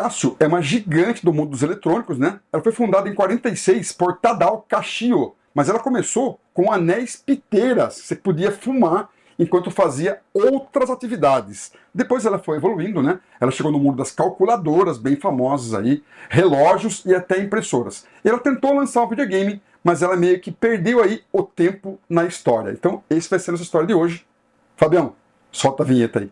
Casio é uma gigante do mundo dos eletrônicos, né? Ela foi fundada em 46 por Tadao Casio, mas ela começou com anéis piteiras, você podia fumar enquanto fazia outras atividades. Depois ela foi evoluindo, né? Ela chegou no mundo das calculadoras, bem famosas aí, relógios e até impressoras. E ela tentou lançar um videogame, mas ela meio que perdeu aí o tempo na história. Então, esse vai ser a nossa história de hoje. Fabião, solta a vinheta aí.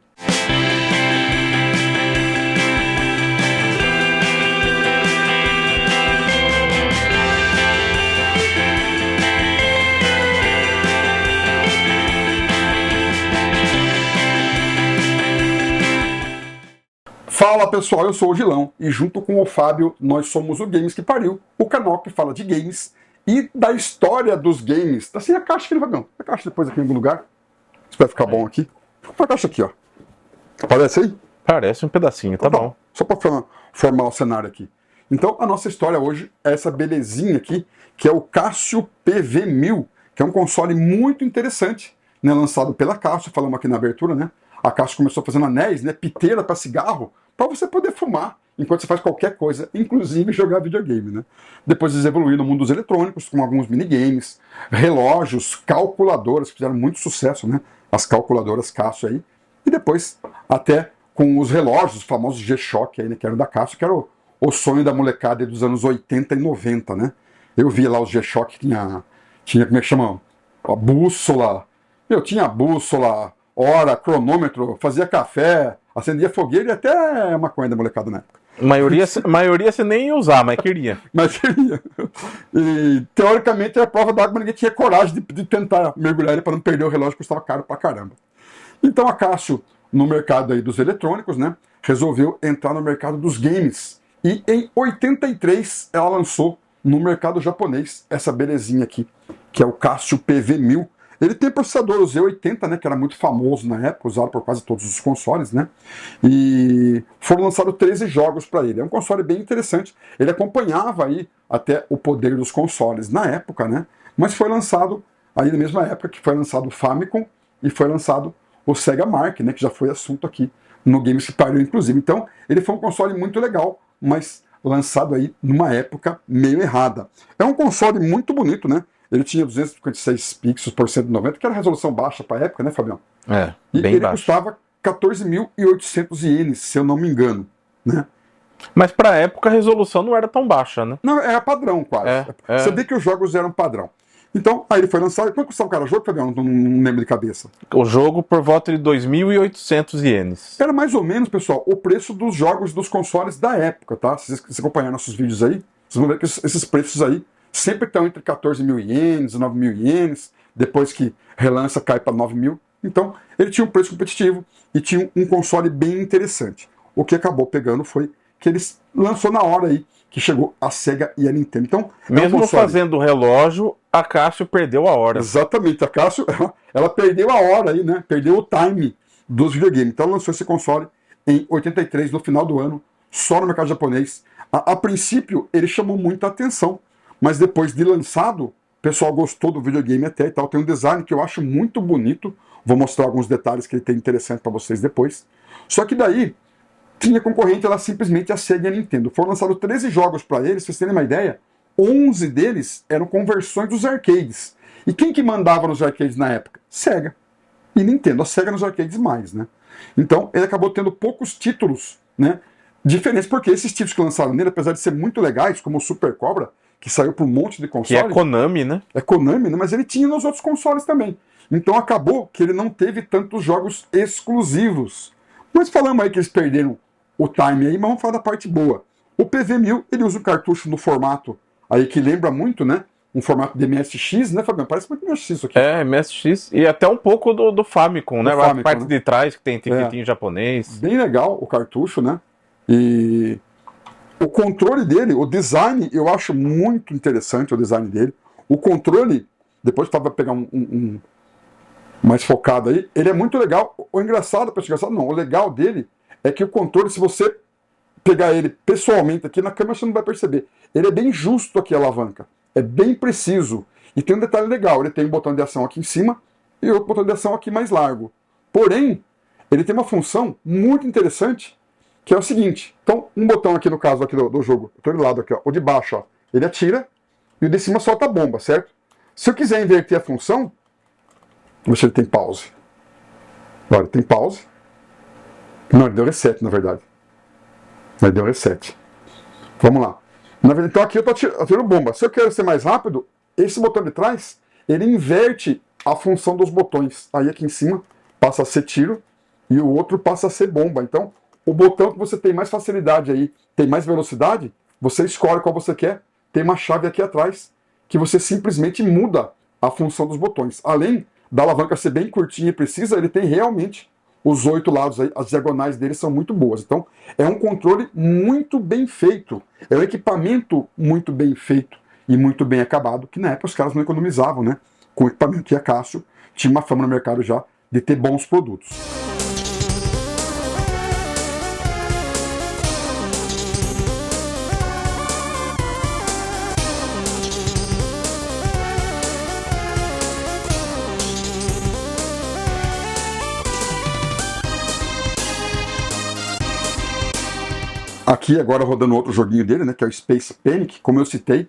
Fala pessoal, eu sou o Gilão e junto com o Fábio nós somos o Games que Pariu, o canal que fala de games e da história dos games. Tá sem a caixa aqui, Fabião. A caixa depois aqui em algum lugar. Isso vai ficar bom aqui. A caixa aqui, ó. Aparece aí? Parece um pedacinho, tá bom. Só para formar o cenário aqui. Então a nossa história hoje é essa belezinha aqui, que é o Casio PV1000, que é um console muito interessante, né, lançado pela Casio, falamos aqui na abertura, né? A Casio começou fazendo anéis, né, piteira para cigarro, para você poder fumar enquanto você faz qualquer coisa, inclusive jogar videogame, né? Depois eles evoluíram no mundo dos eletrônicos, com alguns minigames, relógios, calculadoras, que fizeram muito sucesso, né? As calculadoras Casio aí. E depois, até com os relógios, os famosos G-Shock aí, né, que eram da Casio, que era o sonho da molecada dos anos 80 e 90, né? Eu via lá os G-Shock, tinha, como é que chama? A bússola. Tinha bússola, hora, cronômetro, fazia café, acendia fogueira e até maconha da molecada na época. Maioria você nem ia usar, mas queria. Mas queria. E teoricamente era prova d'água, mas ninguém tinha coragem de tentar mergulhar ele para não perder o relógio, que custava caro pra caramba. Então a Casio, no mercado aí dos eletrônicos, né, resolveu entrar no mercado dos games. E em 83 ela lançou no mercado japonês essa belezinha aqui, que é o Casio PV1000. Ele tem processador o Z80, né, que era muito famoso na época, usado por quase todos os consoles, né? E foram lançados 13 jogos para ele. É um console bem interessante. Ele acompanhava aí até o poder dos consoles na época, né? Mas foi lançado aí na mesma época que foi lançado o Famicom e foi lançado o Sega Mark, né, que já foi assunto aqui no Games que Pariu, inclusive. Então, ele foi um console muito legal, mas lançado aí numa época meio errada. É um console muito bonito, né? Ele tinha 256 pixels por 190, que era resolução baixa para a época, né, Fabião? É, e bem ele baixo. custava 14.800 ienes, se eu não me engano, né? Mas para a época a resolução não era tão baixa, né? Não, era padrão quase. Você vê que os jogos eram padrão. Então, aí ele foi lançado. Quanto custava cada jogo, Fabião? Não lembro de cabeça. O jogo por volta de 2.800 ienes. Era mais ou menos, pessoal, o preço dos jogos dos consoles da época, tá? Se vocês acompanharem nossos vídeos aí, vocês vão ver que esses preços aí sempre estão entre 14.000 ienes, 9.000 ienes, depois que relança cai para 9.000. Então, ele tinha um preço competitivo e tinha um console bem interessante. O que acabou pegando foi que eles lançou na hora aí, que chegou a Sega e a Nintendo. Então, mesmo fazendo o relógio, a Casio perdeu a hora. Exatamente, a Casio, ela perdeu a hora aí, né? Perdeu o time dos videogames. Então, ela lançou esse console em 83, no final do ano, só no mercado japonês. A princípio, ele chamou muita atenção, mas depois de lançado, o pessoal gostou do videogame até e tal. Tem um design que eu acho muito bonito. Vou mostrar alguns detalhes que ele tem interessante para vocês depois. Só que daí, tinha concorrente, ela simplesmente a Sega e a Nintendo. Foram lançados 13 jogos para eles, pra vocês terem uma ideia. 11 deles eram conversões dos arcades. E quem que mandava nos arcades na época? Sega e Nintendo. A Sega nos arcades mais, né? Então, ele acabou tendo poucos títulos, né, diferentes, porque esses títulos que lançaram nele, apesar de ser muito legais, como o Super Cobra, que saiu por um monte de consoles. Que é Konami, né? É Konami, né? Mas ele tinha nos outros consoles também. Então acabou que ele não teve tantos jogos exclusivos. Mas falamos aí que eles perderam o time aí, mas vamos falar da parte boa. O PV1000, ele usa um cartucho no formato aí que lembra muito, né? Um formato de MSX, né, Fabiano? Parece muito MSX isso aqui. É, MSX. E até um pouco do Famicom, né? A parte, né, de trás, que tem em japonês. Bem legal o cartucho, né? E o controle dele, o design, eu acho muito interessante o design dele. O controle, depois para pegar um mais focado aí, ele é muito legal. O engraçado, o legal dele é que o controle, se você pegar ele pessoalmente aqui na câmera, você não vai perceber. Ele é bem justo aqui a alavanca. É bem preciso. E tem um detalhe legal, ele tem um botão de ação aqui em cima e outro botão de ação aqui mais largo. Porém, ele tem uma função muito interessante, que é o seguinte. Então, um botão aqui no caso aqui do jogo, eu tô do lado aqui, ó, o de baixo, ó, ele atira e o de cima solta a bomba, certo? Se eu quiser inverter a função, vamos ver se ele tem pause. Olha, tem pause. Não, ele deu reset, na verdade. Ele deu reset. Vamos lá. Então aqui eu tô atirando bomba. Se eu quero ser mais rápido, esse botão de trás, ele inverte a função dos botões. Aí aqui em cima passa a ser tiro e o outro passa a ser bomba. Então, o botão que você tem mais facilidade aí, tem mais velocidade, você escolhe qual você quer. Tem uma chave aqui atrás que você simplesmente muda a função dos botões. Além da alavanca ser bem curtinha e precisa, ele tem realmente os 8 lados aí, as diagonais dele são muito boas. Então, é um controle muito bem feito. É um equipamento muito bem feito e muito bem acabado, que na época os caras não economizavam, né? Com o equipamento. E a Casio tinha uma fama no mercado já de ter bons produtos. Aqui agora rodando outro joguinho dele, né, que é o Space Panic, como eu citei,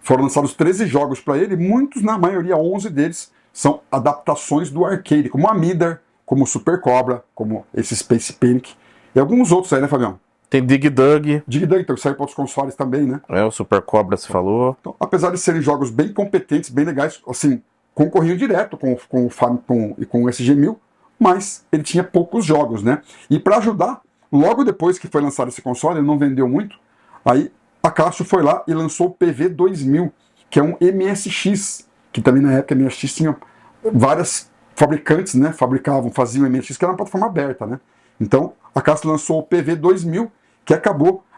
foram lançados 13 jogos para ele, muitos, na maioria 11 deles, são adaptações do arcade, como Amidar, como Super Cobra, como esse Space Panic, e alguns outros aí, né, Fabião? Tem Dig Dug. Dig Dug, então, que saiu para outros consoles também, né? É, o Super Cobra, você falou. Então, apesar de serem jogos bem competentes, bem legais, assim, concorriam direto com o Famicom e com o SG-1000, mas ele tinha poucos jogos, né? E para ajudar, logo depois que foi lançado esse console, ele não vendeu muito, aí a Casio foi lá e lançou o PV2000, que é um MSX, que também na época a MSX tinha várias fabricantes, né, faziam MSX, que era uma plataforma aberta, né? Então a Casio lançou o PV2000, que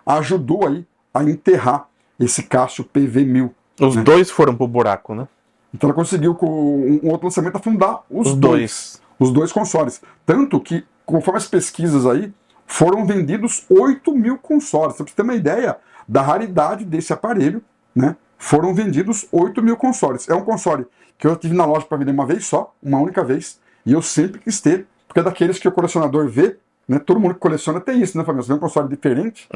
ajudou aí a enterrar esse Casio PV1000. Os né? dois foram pro buraco, né? Então ela conseguiu com um outro lançamento afundar os dois consoles. Tanto que, conforme as pesquisas aí, foram vendidos 8.000 consoles. Pra você ter uma ideia da raridade desse aparelho, né? Foram vendidos 8.000 consoles. É um console que eu tive na loja para vender uma vez só, uma única vez, e eu sempre quis ter, porque é daqueles que o colecionador vê, né? Todo mundo que coleciona tem isso, né, Fabiano? Você vê um console diferente,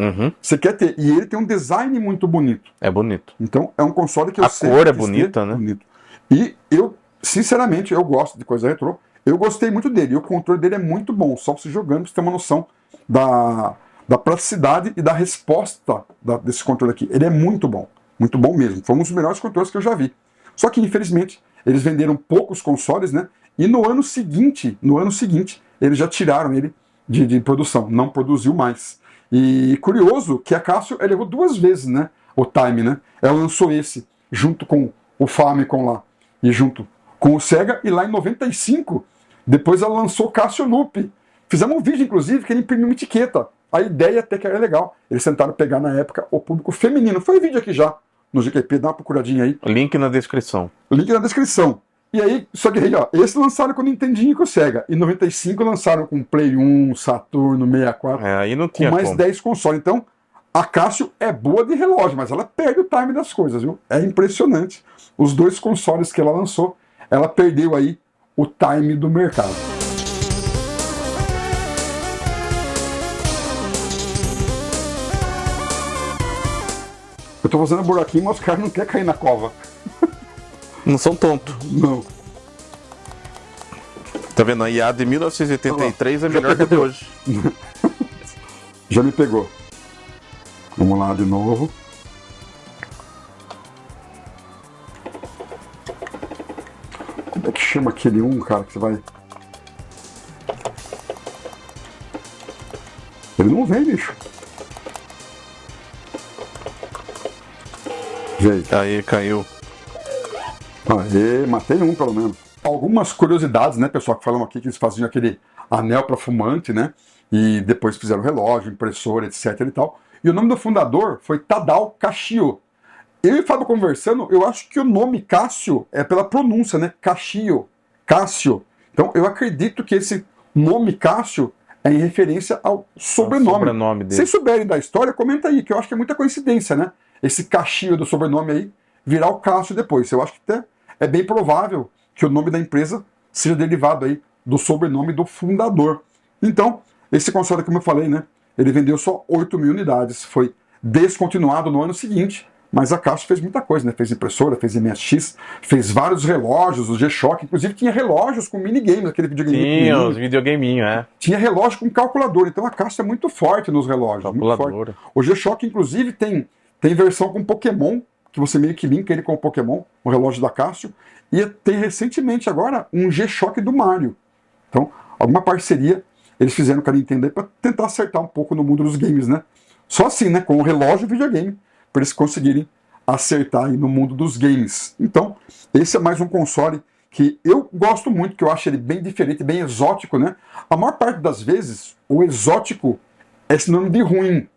você quer ter. E ele tem um design muito bonito. É bonito. Então, é um console que eu sempre quis ter. A cor é bonita, né? Bonito. E eu, sinceramente, eu gosto de coisa retrô. Eu gostei muito dele. E o controle dele é muito bom. Só você jogando, pra você ter uma noção da praticidade e da resposta desse controle aqui. Ele é muito bom mesmo. Foi um dos melhores controles que eu já vi. Só que, infelizmente, eles venderam poucos consoles, né? E no ano seguinte, eles já tiraram ele de produção. Não produziu mais. E curioso que a Casio errou 2 vezes, né? O time, né? Ela lançou esse junto com o Famicom lá e junto com o Sega, e lá em 95, depois ela lançou o Casio Loop. Fizemos um vídeo, inclusive, que ele imprimiu uma etiqueta. A ideia até que era legal. Eles tentaram pegar, na época, o público feminino. Foi vídeo aqui já, no GQP, dá uma procuradinha aí. Link na descrição. Link na descrição. E aí, só que aí, ó, esse lançaram com o Nintendinho e com o Sega. Em 95 lançaram com o Play 1, Saturno, 64. Aí não tinha com mais 10 consoles. Então, a Casio é boa de relógio, mas ela perde o time das coisas, viu? É impressionante. Os 2 consoles que ela lançou, ela perdeu aí o time do mercado. Eu tô fazendo um buraquinho, mas os caras não querem cair na cova. Não são tontos. Não. Tá vendo? A IA de 1983 é melhor que a de hoje. Já me pegou. Vamos lá de novo. Como é que chama aquele cara, que você vai... Ele não vem, bicho. Veio. Aí, caiu. Aê, matei um, pelo menos. Algumas curiosidades, né, pessoal, que falam aqui que eles faziam aquele anel para fumante, né? E depois fizeram relógio, impressora, etc e tal. E o nome do fundador foi Tadao Kashio. Eu e o Fábio conversando, eu acho que o nome Cássio é pela pronúncia, né? Kashio. Cássio. Então, eu acredito que esse nome Cássio é em referência ao sobrenome. Dele. Se souberem da história, comenta aí, que eu acho que é muita coincidência, né? Esse Kashio do sobrenome aí virar o Cássio depois. Eu acho que até é bem provável que o nome da empresa seja derivado aí do sobrenome do fundador. Então, esse console, como eu falei, né? ele vendeu só 8 mil unidades. Foi descontinuado no ano seguinte, mas a Casio fez muita coisa, né? Fez impressora, fez MSX, fez vários relógios, o G-Shock, inclusive tinha relógios com minigames, aquele videogame. Tinha os videogameinhos, Tinha relógio com calculador, então a Casio é muito forte nos relógios. Calculadora. Muito forte. O G-Shock, inclusive, tem versão com Pokémon, que você meio que linka ele com o Pokémon, o relógio da Casio, e tem recentemente agora um G-Shock do Mario. Então, alguma parceria eles fizeram com a Nintendo aí para tentar acertar um pouco no mundo dos games, né? Só assim, né? Com o relógio e o videogame, para eles conseguirem acertar aí no mundo dos games. Então, esse é mais um console que eu gosto muito, que eu acho ele bem diferente, bem exótico, né? A maior parte das vezes, o exótico é sinônimo de ruim.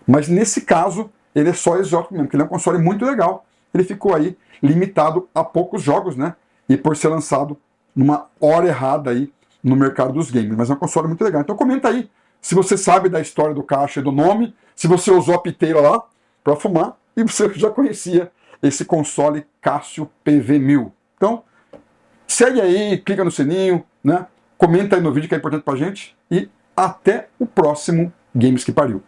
Mas nesse caso, ele é só exótico mesmo, porque ele é um console muito legal. Ele ficou aí limitado a poucos jogos, né? E por ser lançado numa hora errada aí no mercado dos games. Mas é um console muito legal. Então comenta aí se você sabe da história do caixa e do nome, se você usou a piteira lá para fumar e você já conhecia esse console Casio PV1000. Então, segue aí, clica no sininho, né? Comenta aí no vídeo que é importante pra gente e até o próximo Games que Pariu.